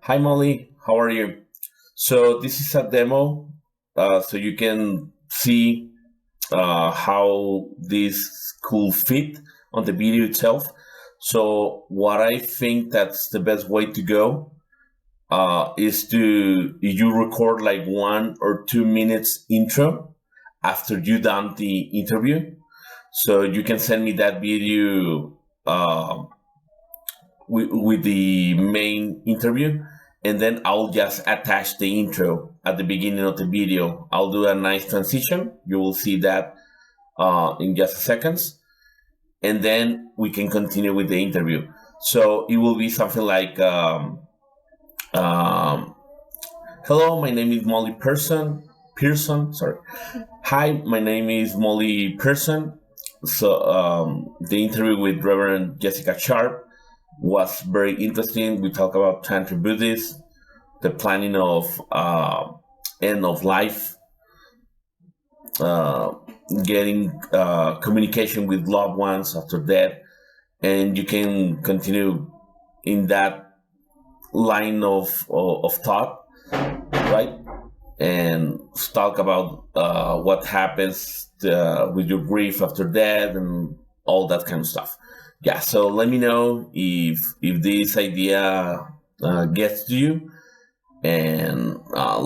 Hi Molly, how are you? So this is a demo, so you can see how this could fit on the video itself. So what I think that's the best way to go is to you record like 1 or 2 minutes intro after you done the interview. So you can send me that video with the main interview, and then I'll just attach the intro at the beginning of the video. I'll do a nice transition. You will see that in just a seconds, and then we can continue with the interview. So it will be something like, um, "Hello, my name is Molly Pearson. Pearson, sorry. Hi, my name is Molly Pearson. So the interview with Reverend Jessica Sharp was very interesting. We talk about Tantra Buddhism, the planning of end of life, uh, getting communication with loved ones after death, and you can continue in that line of thought, right? And talk about what happens with your grief after death and all that kind of stuff. Yeah, so let me know if this idea gets to you, and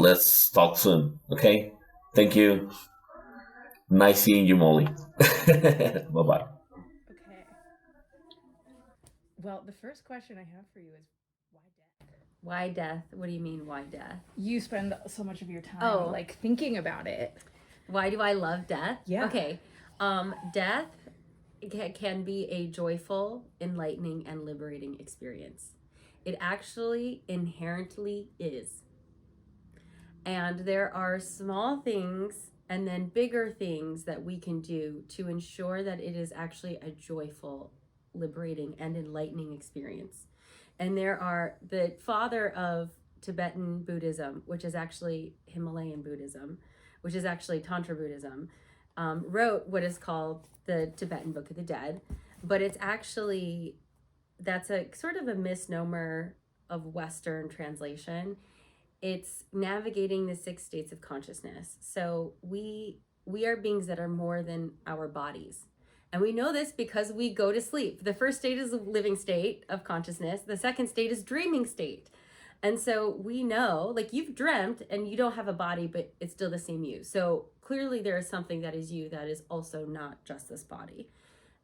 let's talk soon. Okay, thank you. Nice seeing you, Molly. Bye bye. Okay. Well, the first question I have for you is why death? Why death? What do you mean, why death? You spend so much of your time Oh. thinking about it. Why do I love death? Yeah. Okay. Death can be a joyful, enlightening, and liberating experience. It actually inherently is. And there are small things and then bigger things that we can do to ensure that it is actually a joyful, liberating, and enlightening experience. And there are the father of Tibetan Buddhism, which is actually Himalayan Buddhism, which is actually Tantra Buddhism, wrote what is called the Tibetan Book of the Dead. But it's actually, that's a sort of a misnomer of Western translation. It's navigating the 6 states of consciousness. So we are beings that are more than our bodies. And we know this because we go to sleep. The first state is a living state of consciousness. The second state is dreaming state. And so we know, like, you've dreamt and you don't have a body, but it's still the same you. So clearly there is something that is you that is also not just this body.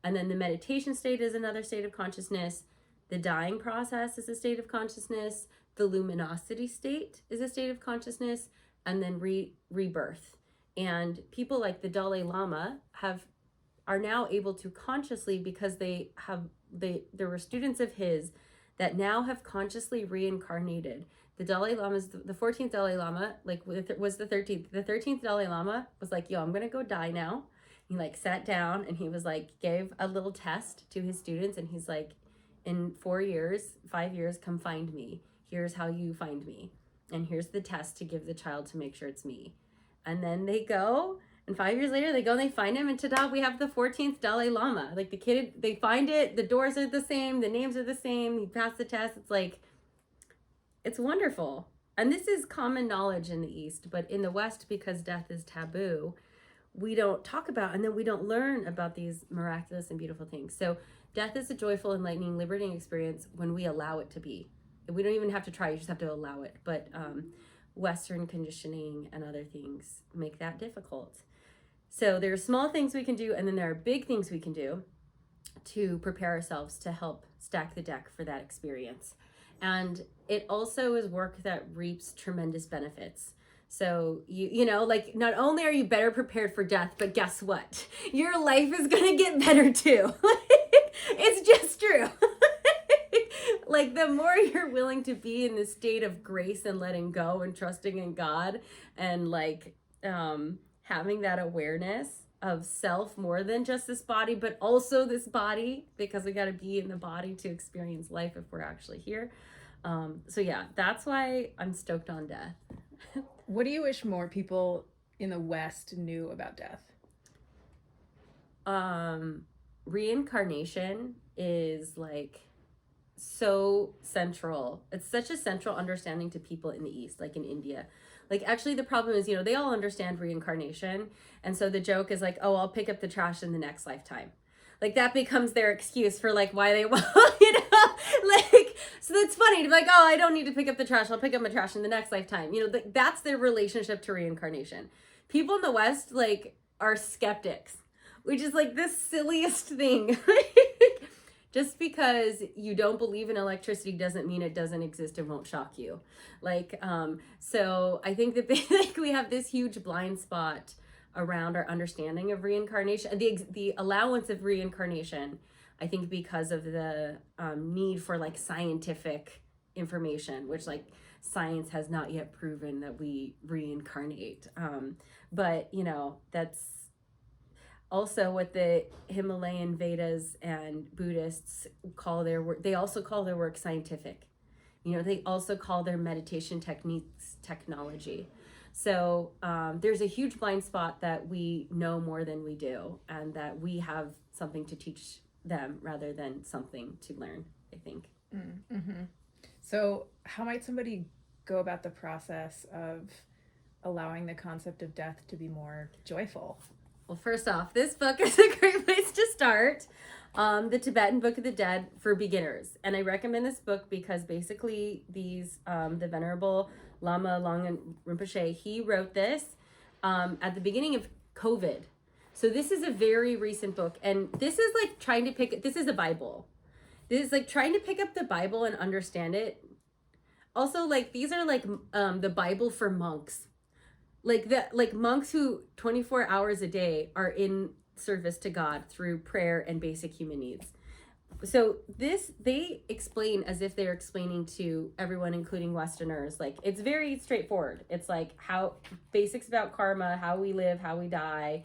And then the meditation state is another state of consciousness. The dying process is a state of consciousness. The luminosity state is a state of consciousness. And then rebirth. And people like the Dalai Lama are now able to consciously, because there were students of his that now have consciously reincarnated. The Dalai Lama's, the 14th Dalai Lama, like, was the 13th. The 13th Dalai Lama was like, yo, I'm gonna go die now. He like sat down and he was like, gave a little test to his students, and he's like, in 5 years, come find me. Here's how you find me. And here's the test to give the child to make sure it's me. And then they go, and 5 years later, they go and they find him, and ta-da, we have the 14th Dalai Lama. Like, the kid, they find it, the doors are the same, the names are the same, he passed the test. It's like, it's wonderful. And this is common knowledge in the East, but in the West, because death is taboo, we don't talk about, and then we don't learn about these miraculous and beautiful things. So death is a joyful, enlightening, liberating experience when we allow it to be. We don't even have to try, you just have to allow it. But Western conditioning and other things make that difficult. So there are small things we can do, and then there are big things we can do to prepare ourselves to help stack the deck for that experience. And it also is work that reaps tremendous benefits. So you know, like, not only are you better prepared for death, but guess what? Your life is gonna get better too. It's just true. Like, the more you're willing to be in this state of grace and letting go and trusting in God, and like having that awareness of self more than just this body, but also this body, because we got to be in the body to experience life if we're actually here. So yeah, that's why I'm stoked on death. What do you wish more people in the West knew about death? Reincarnation is like so central. It's such a central understanding to people in the East, like in India. Like, actually, the problem is, they all understand reincarnation. And so the joke is like, oh, I'll pick up the trash in the next lifetime. Like, that becomes their excuse for like why they want, like, so that's funny to be like, oh, I don't need to pick up the trash. I'll pick up my trash in the next lifetime. That's their relationship to reincarnation. People in the West, like, are skeptics, which is like the silliest thing. Just because you don't believe in electricity doesn't mean it doesn't exist and won't shock you. Like, so I think that like we have this huge blind spot around our understanding of reincarnation, the allowance of reincarnation. I think because of the need for like scientific information, which like science has not yet proven that we reincarnate. But that's also what the Himalayan Vedas and Buddhists call their work. They also call their work scientific. They also call their meditation techniques technology. So there's a huge blind spot that we know more than we do, and that we have something to teach them rather than something to learn, I think. Mm-hmm. So how might somebody go about the process of allowing the concept of death to be more joyful? Well, first off, this book is a great place to start. The Tibetan Book of the Dead for beginners. And I recommend this book because basically the Venerable Lama Longchen Rinpoche, he wrote this at the beginning of COVID. So this is a very recent book. And this is like this is a Bible. This is like trying to pick up the Bible and understand it. Also, like, these are like the Bible for monks. Like monks who 24 hours a day are in service to God through prayer and basic human needs. So they explain as if they're explaining to everyone, including Westerners. Like, it's very straightforward. It's like how basics about karma, how we live, how we die,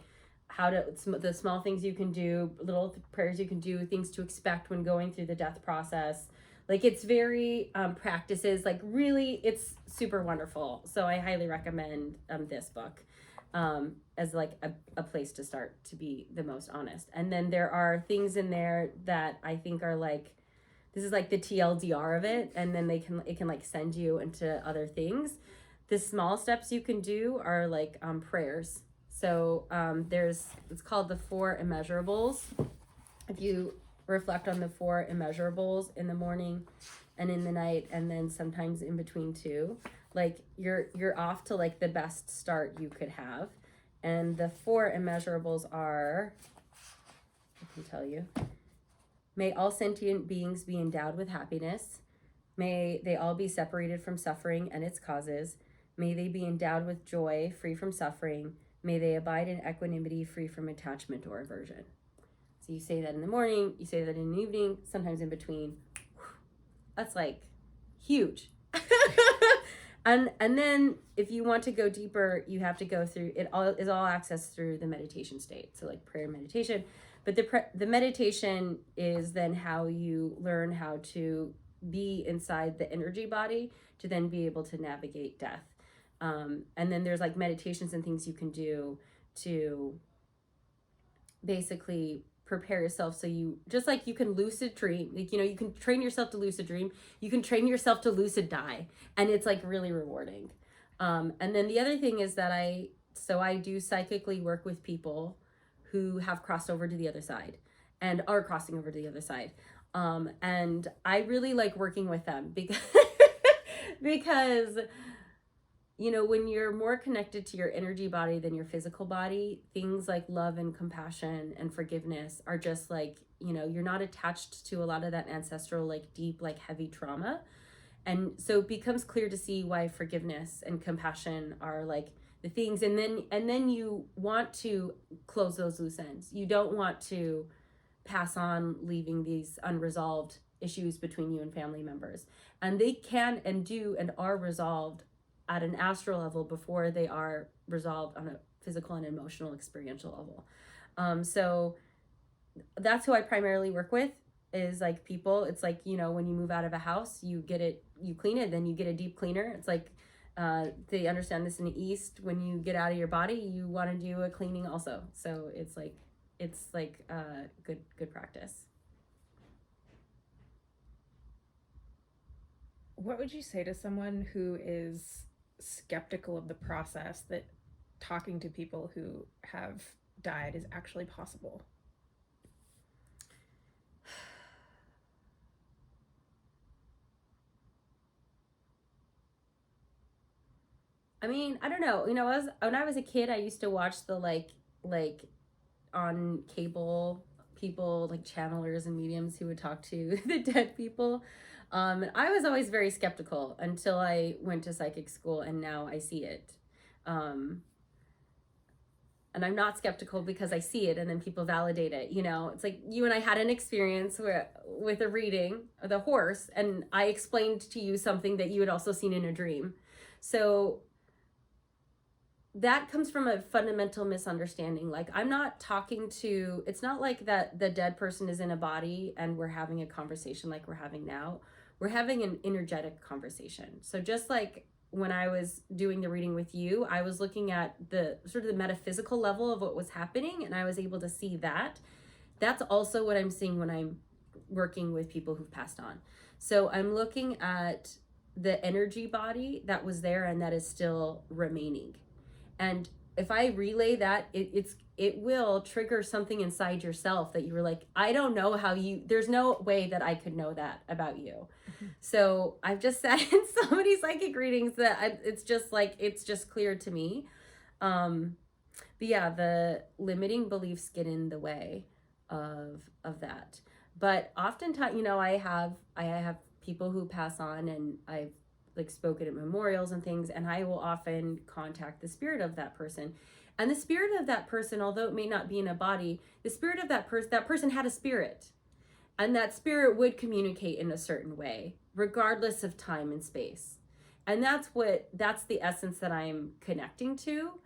the small things you can do, little prayers you can do, things to expect when going through the death process. Like, it's very practices, like, really, it's super wonderful. So I highly recommend this book as like a place to start, to be the most honest. And then there are things in there that I think are like, this is like the TLDR of it, and then it can like send you into other things. The small steps you can do are like prayers. So it's called the 4 immeasurables. If you reflect on the 4 immeasurables in the morning and in the night, and then sometimes in between too, like you're off to like the best start you could have. And the 4 immeasurables are, I can tell you: may all sentient beings be endowed with happiness. May they all be separated from suffering and its causes. May they be endowed with joy, free from suffering. May they abide in equanimity, free from attachment or aversion. So you say that in the morning, you say that in the evening, sometimes in between. That's like huge. and then if you want to go deeper, you have to go through, it all is all accessed through the meditation state. So like prayer meditation. But the meditation is then how you learn how to be inside the energy body to then be able to navigate death. And then there's like meditations and things you can do to basically prepare yourself, so you just like you can lucid dream, like you can train yourself to lucid dream, you can train yourself to lucid die, and it's like really rewarding. And then the other thing is that I do psychically work with people who have crossed over to the other side and are crossing over to the other side, and I really like working with them because because when you're more connected to your energy body than your physical body, things like love and compassion and forgiveness are just like, you're not attached to a lot of that ancestral, like deep, like heavy trauma. And so it becomes clear to see why forgiveness and compassion are like the things. And then you want to close those loose ends. You don't want to pass on leaving these unresolved issues between you and family members. And they can and do and are resolved at an astral level before they are resolved on a physical and emotional experiential level. So that's who I primarily work with, is like people. It's like, when you move out of a house, you clean it, then you get a deep cleaner. It's like, they understand this in the East. When you get out of your body, you want to do a cleaning also. So it's like good practice. What would you say to someone who is skeptical of the process, that talking to people who have died is actually possible? I mean, I don't know. When I was a kid, I used to watch the like on cable people, like channelers and mediums who would talk to the dead people. And I was always very skeptical until I went to psychic school, and now I see it. Um, and I'm not skeptical because I see it and then people validate it. It's like you and I had an experience with a reading of the horse, and I explained to you something that you had also seen in a dream. So that comes from a fundamental misunderstanding. Like, I'm not talking to, it's not like that the dead person is in a body and we're having a conversation like we're having now. We're having an energetic conversation. So just like when I was doing the reading with you, I was looking at the sort of the metaphysical level of what was happening, and I was able to see that. That's also what I'm seeing when I'm working with people who've passed on. So I'm looking at the energy body that was there and that is still remaining. And if I relay that, it will trigger something inside yourself that you were like, I don't know how there's no way that I could know that about you. Mm-hmm. So I've just said in so many psychic readings that it's just clear to me. But yeah, the limiting beliefs get in the way of that. But oftentimes, I have people who pass on, and I've like spoken at memorials and things, and I will often contact the spirit of that person. And the spirit of that person, although it may not be in a body, the spirit of that person had a spirit. And that spirit would communicate in a certain way, regardless of time and space. And that's the essence that I'm connecting to.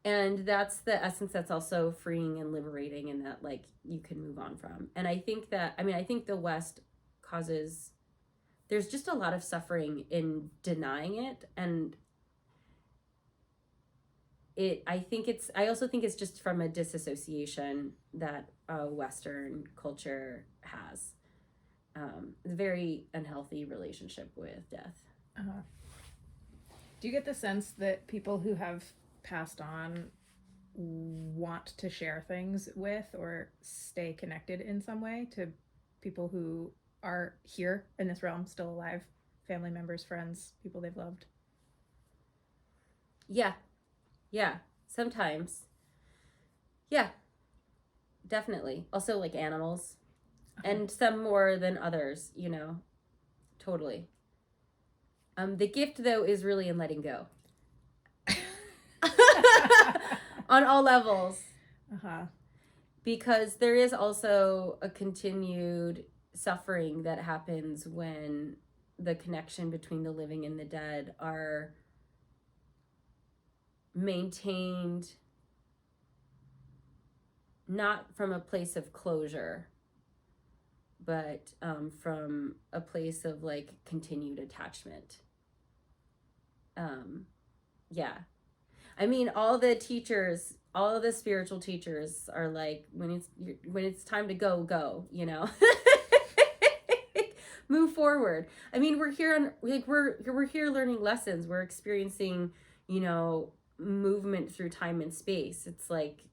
And that's the essence that's also freeing and liberating, and that like you can move on from. And I think the West there's just a lot of suffering in denying it. And I also think it's just from a disassociation that Western culture has. A very unhealthy relationship with death. Uh-huh. Do you get the sense that people who have passed on want to share things with or stay connected in some way to people who are here in this realm, still alive, family members, friends, people they've loved? Yeah, sometimes. Yeah, definitely. Also like animals. And some more than others, totally. The gift though is really in letting go. On all levels. Uh-huh. Because there is also a continued suffering that happens when the connection between the living and the dead are maintained not from a place of closure, but from a place of like continued attachment. Yeah. I mean, all the spiritual teachers are like, when it's time to go, move forward. I mean, we're here we're here learning lessons. We're experiencing, movement through time and space. It's like,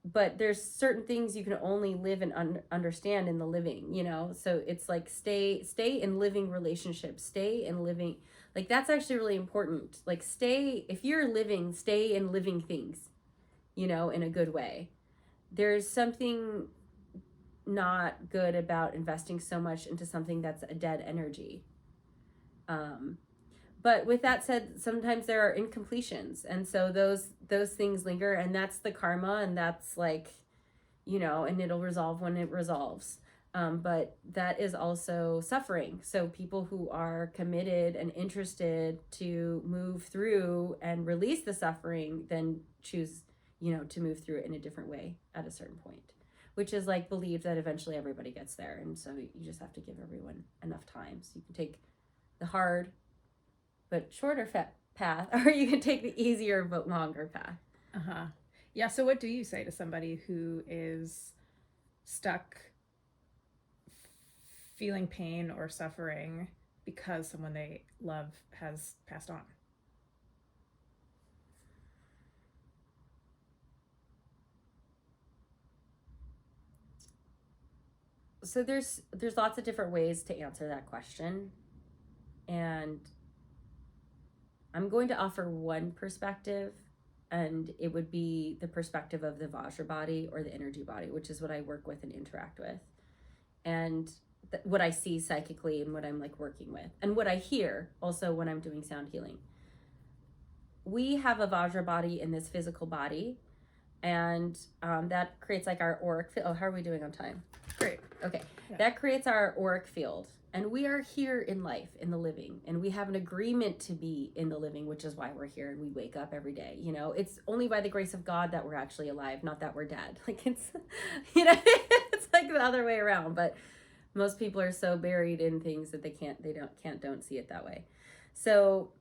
but there's certain things you can only live and understand in the living, so it's like stay in living relationships, stay in living, like that's actually really important. Like if you're living, stay in living things, in a good way. There's something not good about investing so much into something that's a dead energy. But with that said, sometimes there are incompletions, and so those things linger, and that's the karma, and that's like, and it'll resolve when it resolves. But that is also suffering. So people who are committed and interested to move through and release the suffering then choose, to move through it in a different way at a certain point, which is like believe that eventually everybody gets there. And so you just have to give everyone enough time. So you can take the hard but shorter path, or you can take the easier but longer path. Uh-huh. Yeah, so what do you say to somebody who is stuck feeling pain or suffering because someone they love has passed on? So there's lots of different ways to answer that question, and I'm going to offer one perspective, and it would be the perspective of the Vajra body or the energy body, which is what I work with and interact with, and what I see psychically and what I'm like working with, and what I hear also when I'm doing sound healing. We have a Vajra body in this physical body, and that creates like our auric field. Oh, how are we doing on time? Great. Okay. Yeah. That creates our auric field. And we are here in life, in the living. And we have an agreement to be in the living, which is why we're here and we wake up every day. You know, it's only by the grace of God that we're actually alive, not that we're dead. Like it's, you know, it's like the other way around. But most people are so buried in things that don't see it that way. So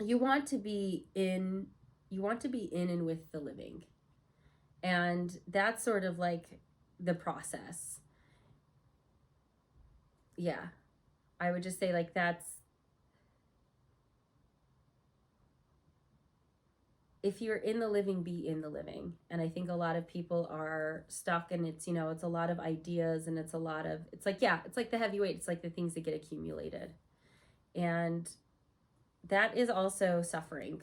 you want to be in and with the living. And that's sort of like the process. Yeah, I would just say like that's, if you're in the living, be in the living. And I think a lot of people are stuck, and it's, you know, it's a lot of ideas, and it's a lot of, it's like, yeah, it's like the heavyweight, it's like the things that get accumulated. And that is also suffering.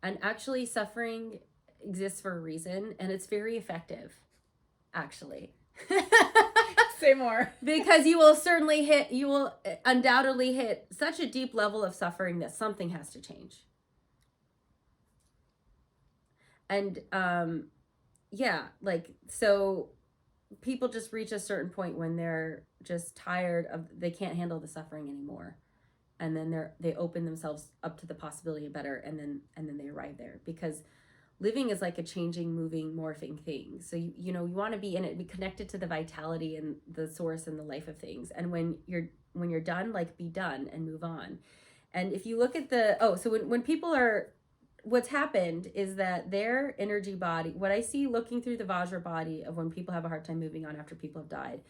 And actually suffering exists for a reason, and it's very effective, actually. Say more. Because you will undoubtedly hit such a deep level of suffering that something has to change. And yeah, like, so people just reach a certain point when they're just tired of, they can't handle the suffering anymore, and then they open themselves up to the possibility of better, and then they arrive there. Because living is like a changing, moving, morphing thing. So you know, you want to be in it, be connected to the vitality and the source and the life of things. And when you're done, like, be done and move on. And if you look at so when people are, what's happened is that their energy body, what I see looking through the Vajra body of when people have a hard time moving on after people have died,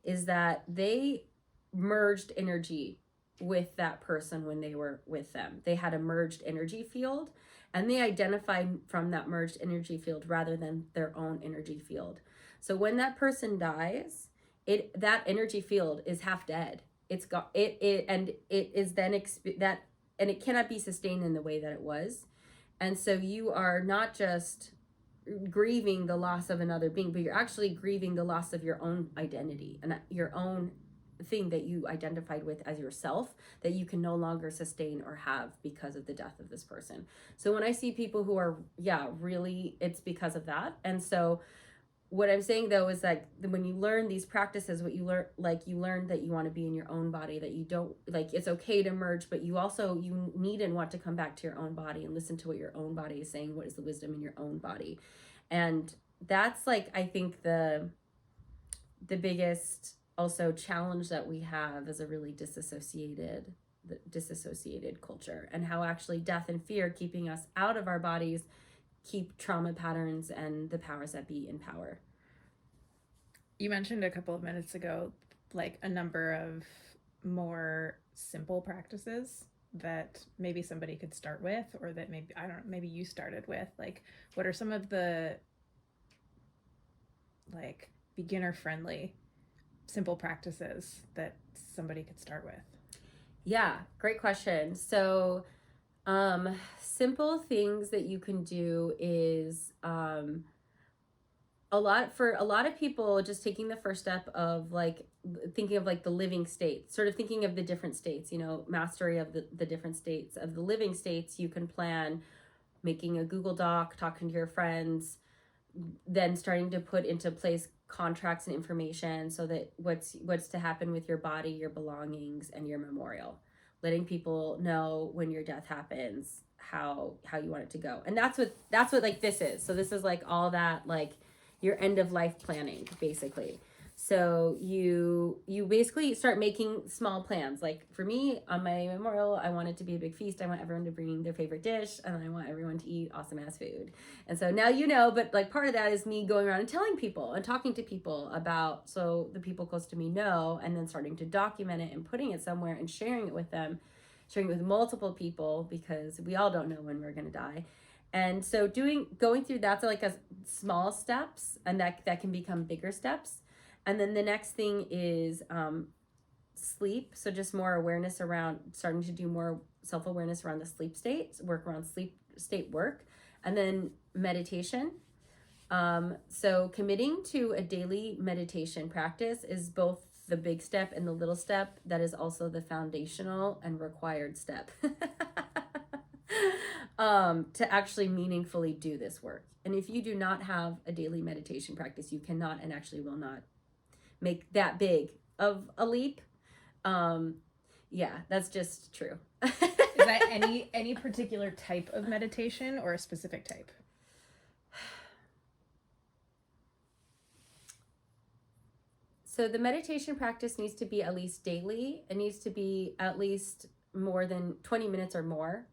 is that they merged energy with that person when they were with them. They had a merged energy field, and they identified from that merged energy field rather than their own energy field. So when that person dies, that energy field is half dead. It's got it and it is then and it cannot be sustained in the way that it was. And so you are not just grieving the loss of another being, but you're actually grieving the loss of your own identity and your own thing that you identified with as yourself, that you can no longer sustain or have because of the death of this person. So when I see people who are, really, it's because of that. And so what I'm saying though is that when you learn these practices, what you learn, like, you learn that you want to be in your own body, that you don't, like, it's okay to merge, but you need and want to come back to your own body and listen to what your own body is saying. What is the wisdom in your own body? And that's, like, I think the biggest also challenge that we have as a really disassociated culture, and how actually death and fear keeping us out of our bodies keep trauma patterns and the powers that be in power. You mentioned a couple of minutes ago, like, a number of more simple practices that maybe somebody could start with, or that maybe you started with. Like, what are some of the, like, beginner friendly simple practices that somebody could start with? Yeah, great question. So simple things that you can do is a lot of people, just taking the first step of, like, thinking of, like, the living state, sort of thinking of the different states, you know, mastery of the different states of the living states. You can plan making a Google Doc, talking to your friends, then starting to put into place contracts and information, so that what's to happen with your body, your belongings, and your memorial, letting people know when your death happens how you want it to go. And that's what like this is. So this is like all that, like, your end of life planning, basically. So you basically start making small plans. Like for me, on my memorial, I want it to be a big feast. I want everyone to bring their favorite dish, and I want everyone to eat awesome ass food. And so now you know, but like part of that is me going around and telling people and talking to people about, so the people close to me know, and then starting to document it and putting it somewhere and sharing it with them, sharing it with multiple people, because we all don't know when we're going to die. And so going through that's like a small steps, and that can become bigger steps. And then the next thing is sleep. So just more awareness around, starting to do more self-awareness around the sleep state, work around sleep state work. And then meditation. So committing to a daily meditation practice is both the big step and the little step. That is also the foundational and required step to actually meaningfully do this work. And if you do not have a daily meditation practice, you cannot and actually will not make that big of a leap. Yeah, that's just true. Is that any particular type of meditation or a specific type? So the meditation practice needs to be at least daily. It needs to be at least more than 20 minutes or more.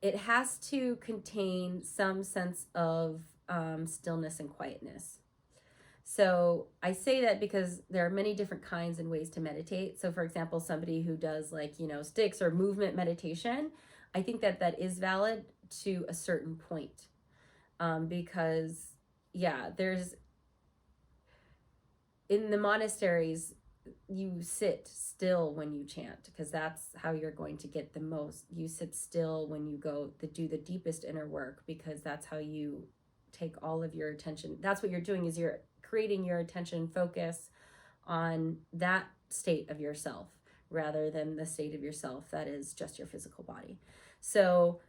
It has to contain some sense of stillness and quietness. So I say that because there are many different kinds and ways to meditate. So for example, somebody who does like, sticks or movement meditation, I think that is valid to a certain point. Because there's, in the monasteries, you sit still when you chant, because that's how you're going to get the most. You sit still when you go to do the deepest inner work, because that's how you take all of your attention. That's what you're doing, is you're creating your attention focus on that state of yourself rather than the state of yourself that is just your physical body. So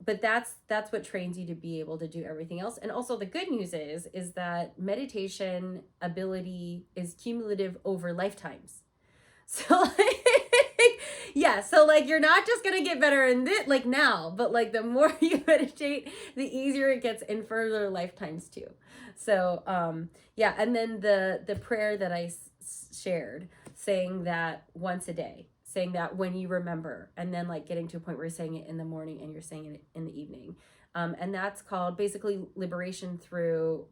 but that's what trains you to be able to do everything else. And also the good news is that meditation ability is cumulative over lifetimes. So so like you're not just gonna get better in this like now, but like the more you meditate, the easier it gets in further lifetimes too. So and then the prayer that I shared, saying that once a day, saying that when you remember, and then like getting to a point where you're saying it in the morning and you're saying it in the evening. And that's called basically liberation through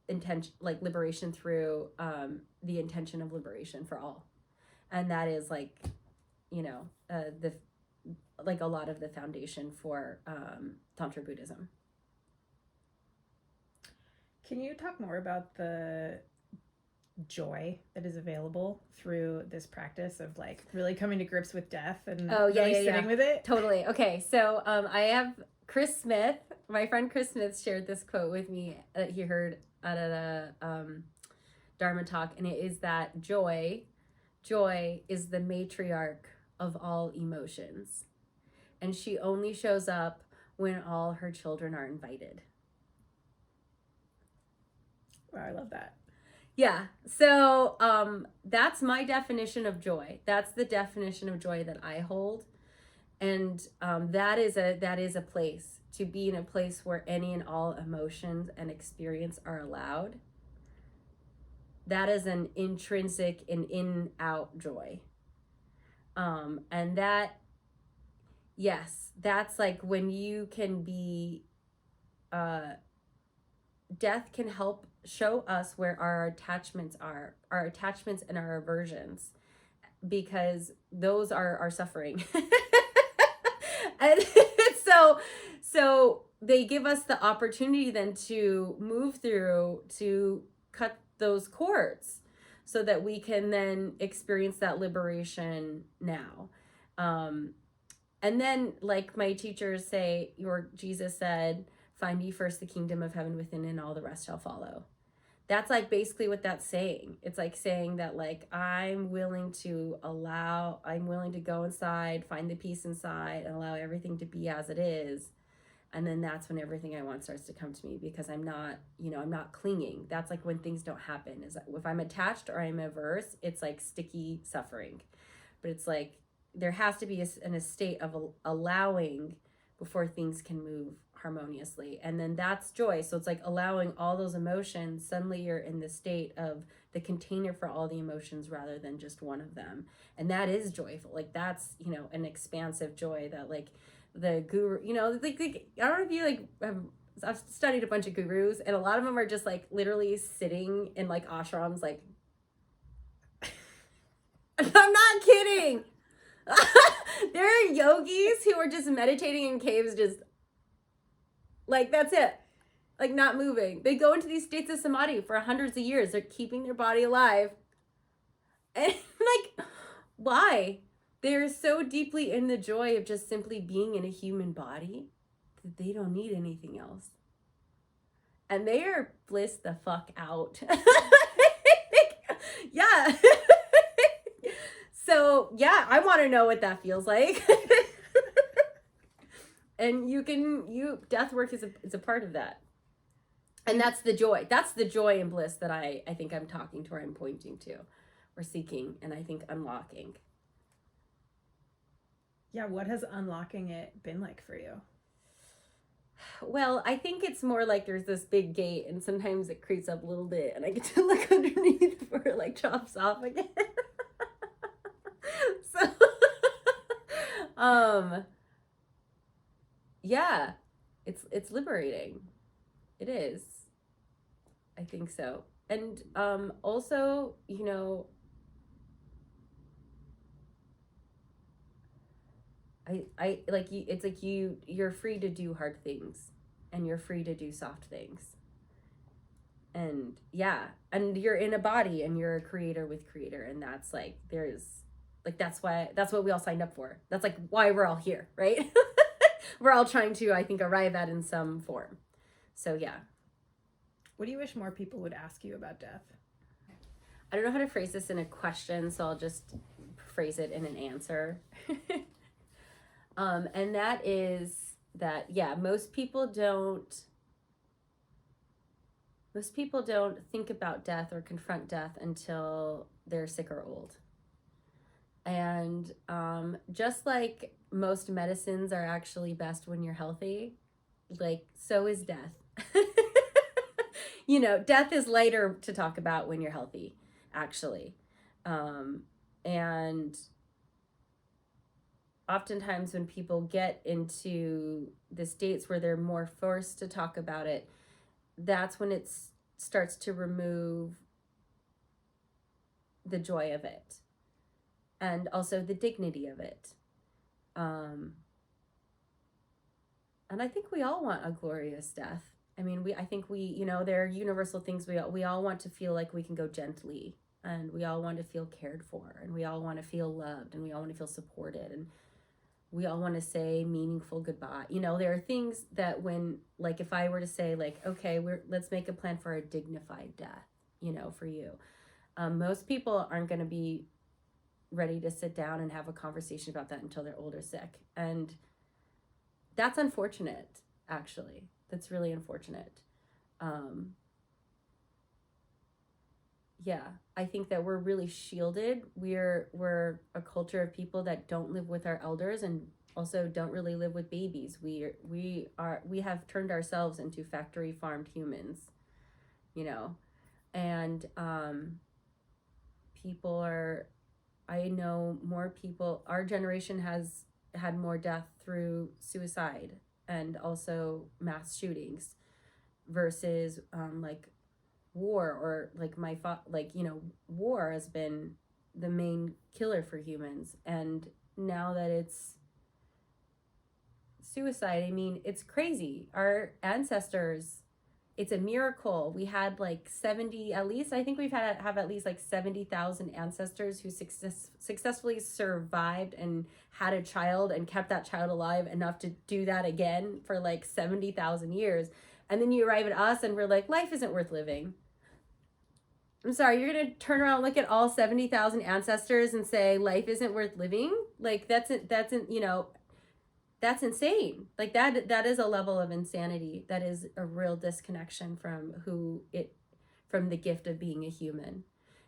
intention, like liberation through the intention of liberation for all. And that is like, the like a lot of the foundation for Tantra Buddhism. Can you talk more about the joy that is available through this practice of like really coming to grips with death and sitting with it? Totally. Okay, so I have Chris Smith, my friend Chris Smith, shared this quote with me that he heard at a Dharma talk, and it is that joy is the matriarch of all emotions, and she only shows up when all her children are invited. Wow, I love that. Yeah. So that's my definition of joy. That's the definition of joy that I hold. And that is a place, to be in a place where any and all emotions and experience are allowed. That is an intrinsic and in-out joy. And that, yes, that's like when you can be, death can help show us where our attachments and our aversions, because those are our suffering. And so they give us the opportunity then to move through, to cut those cords, so that we can then experience that liberation now. And then, like my teachers say, Jesus said, "Find ye first the kingdom of heaven within, and all the rest shall follow." That's like basically what that's saying. It's like saying that like I'm willing to go inside, find the peace inside, and allow everything to be as it is. And then that's when everything I want starts to come to me, because I'm not clinging. That's like when things don't happen, is that if I'm attached or I'm averse, it's like sticky suffering. But it's like there has to be a state of allowing before things can move harmoniously. And then that's joy. So it's like allowing all those emotions. Suddenly you're in the state of the container for all the emotions rather than just one of them. And that is joyful. Like that's, you know, an expansive joy that like the guru, you know, like I don't know if you like I've studied a bunch of gurus, and a lot of them are just like literally sitting in like ashrams, like I'm not kidding. There are yogis who are just meditating in caves, just like that's it, like not moving. They go into these states of samadhi for hundreds of years. They're keeping their body alive, and like, why? They're so deeply in the joy of just simply being in a human body that they don't need anything else, and they are blissed the fuck out. Yeah. So yeah, I want to know what that feels like. And death work is a part of that. And that's the joy. That's the joy and bliss that I think I'm talking to, or I'm pointing to, or seeking, and I think unlocking. Yeah, what has unlocking it been like for you? Well, I think it's more like there's this big gate, and sometimes it creeps up a little bit, and I get to look underneath before it like chops off again. So, yeah, it's liberating. It is. I think so. And also, you know, I like you, it's like you're free to do hard things, and you're free to do soft things. And yeah, and you're in a body, and you're a creator with creator, and that's like there's like that's what we all signed up for. That's like why we're all here, right? We're all trying to, I think, arrive at in some form. So yeah. What do you wish more people would ask you about death? I don't know how to phrase this in a question, so I'll just phrase it in an answer. And that is that, yeah, most people don't think about death or confront death until they're sick or old. And just like most medicines are actually best when you're healthy, like so is death. You know, death is lighter to talk about when you're healthy, actually. And oftentimes when people get into the states where they're more forced to talk about it, that's when it starts to remove the joy of it, and also the dignity of it. And I think we all want a glorious death. I mean, I think you know, there are universal things we all want to feel like we can go gently, and we all want to feel cared for, and we all want to feel loved, and we all want to feel supported, and we all want to say meaningful goodbye. You know, there are things that when, like, if I were to say, like, okay, let's make a plan for a dignified death, you know, for you. Most people aren't going to be ready to sit down and have a conversation about that until they're old or sick. And that's unfortunate, actually. That's really unfortunate. Yeah, I think that we're really shielded. We're a culture of people that don't live with our elders, and also don't really live with babies. We have turned ourselves into factory farmed humans, you know. And I know more people, our generation has had more death through suicide and also mass shootings versus like war, or like you know, war has been the main killer for humans. And now that it's suicide, I mean, it's crazy. Our ancestors, it's a miracle. We had like 70, at least, I think we've have at least like 70,000 ancestors who successfully survived and had a child and kept that child alive enough to do that again for like 70,000 years. And then you arrive at us and we're like, life isn't worth living. I'm sorry, you're going to turn around and look at all 70,000 ancestors and say life isn't worth living? Like you know, that's insane. Like that is a level of insanity. That is a real disconnection from the gift of being a human.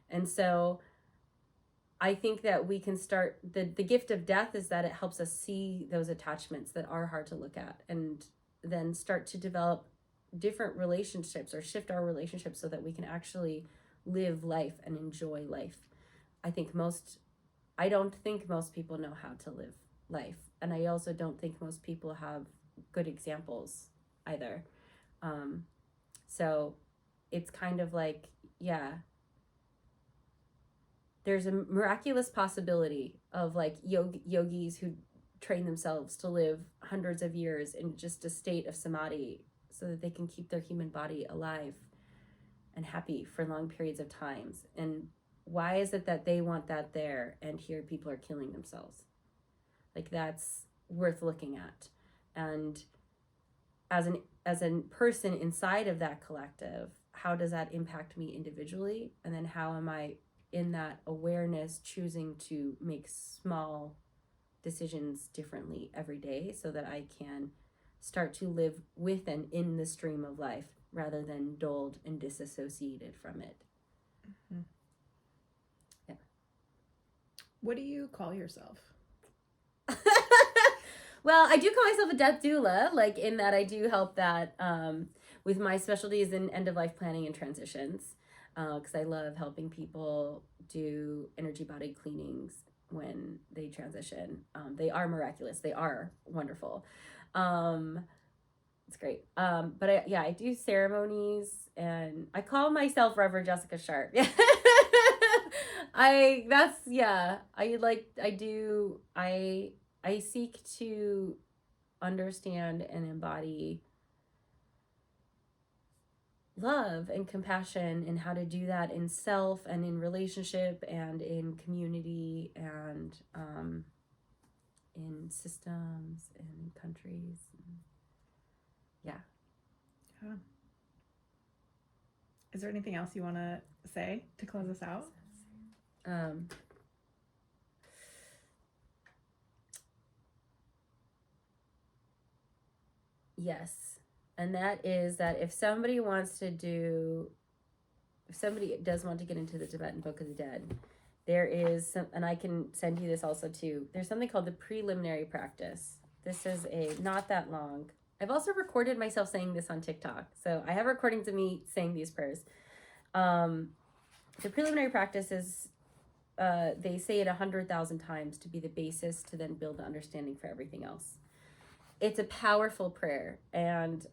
And so I think that we can start, the gift of death is that it helps us see those attachments that are hard to look at, and then start to develop different relationships or shift our relationships so that we can actually live life and enjoy life. I don't think most people know how to live life, and I also don't think most people have good examples either. So it's kind of like, yeah, there's a miraculous possibility of like yogis who train themselves to live hundreds of years in just a state of samadhi so that they can keep their human body alive and happy for long periods of times. And why is it that they want that there and here people are killing themselves? Like, that's worth looking at. And as a person inside of that collective, how does that impact me individually? And then how am I in that awareness choosing to make small decisions differently every day so that I can start to live with and in the stream of life rather than dulled and disassociated from it. Mm-hmm. Yeah. What do you call yourself? Well, I do call myself a death doula, like in that I do help that with my specialties in end-of-life planning and transitions, because I love helping people do energy body cleanings when they transition. They are miraculous. They are wonderful. It's great. But I do ceremonies, and I call myself Reverend Jessica Sharp. I seek to understand and embody love and compassion, and how to do that in self and in relationship and in community and in systems and in countries. Yeah. Is there anything else you want to say to close us out? Yes. And that is that if somebody does want to get into the Tibetan Book of the Dead, there is some, and I can send you this also too. There's something called the preliminary practice. This is not that long. I've also recorded myself saying this on TikTok. So I have recordings of me saying these prayers. The preliminary practice is, they say it 100,000 times to be the basis to then build the understanding for everything else. It's a powerful prayer, and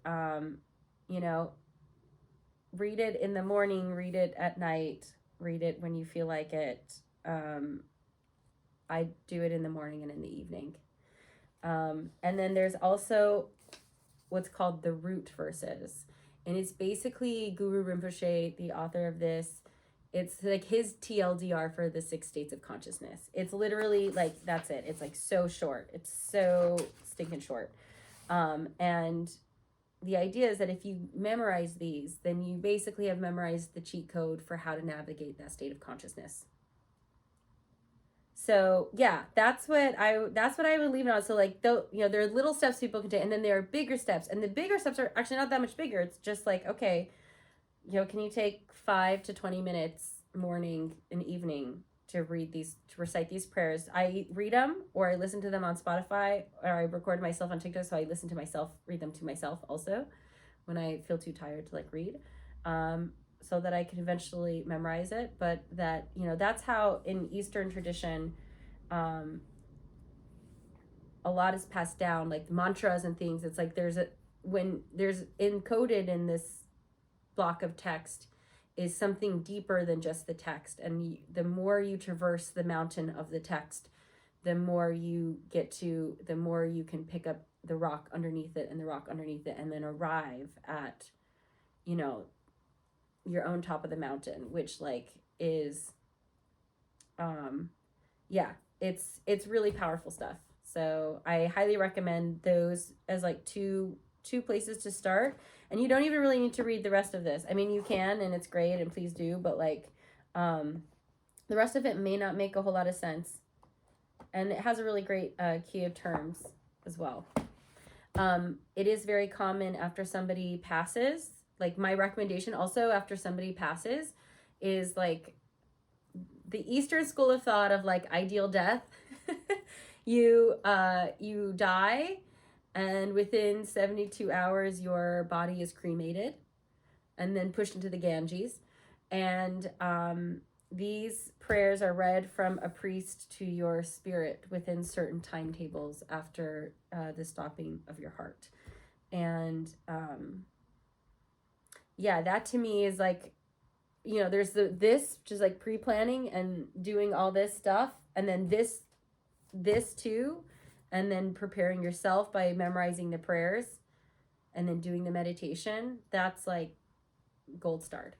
read it in the morning, read it at night, read it when you feel like it. I do it in the morning and in the evening. And then there's also what's called the root verses, and it's basically Guru Rinpoche, the author of this. It's like his TLDR for the 6 states of consciousness. It's literally like, that's it. It's like so short. It's so stinking short. And the idea is that if you memorize these, then you basically have memorized the cheat code for how to navigate that state of consciousness. So yeah, that's what I would leave it on. So like, there are little steps people can take, and then there are bigger steps, and the bigger steps are actually not that much bigger. It's just like, okay, can you take 5 to 20 minutes morning and evening to recite these prayers? I read them, or I listen to them on Spotify, or I record myself on TikTok, so I listen to myself, read them to myself also when I feel too tired to like read, so that I can eventually memorize it. But that, that's how in Eastern tradition, a lot is passed down, like mantras and things. It's like when there's encoded in this block of text is something deeper than just the text, and the more you traverse the mountain of the text, the more you can pick up the rock underneath it and the rock underneath it, and then arrive at your own top of the mountain, which like is it's really powerful stuff. So I highly recommend those as like two places to start. And you don't even really need to read the rest of this. I mean, you can, and it's great, and please do, but like the rest of it may not make a whole lot of sense. And it has a really great key of terms as well. It is very common after somebody passes. Like, my recommendation also after somebody passes is like the Eastern school of thought of like ideal death, you die, and within 72 hours your body is cremated and then pushed into the Ganges. And these prayers are read from a priest to your spirit within certain timetables after the stopping of your heart. And yeah, that to me is like, you know, there's this just like pre-planning and doing all this stuff, and then this too, and then preparing yourself by memorizing the prayers and then doing the meditation. That's like gold star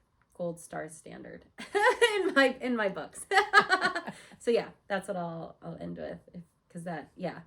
standard in my books. So yeah, that's what I'll end with, because that, yeah,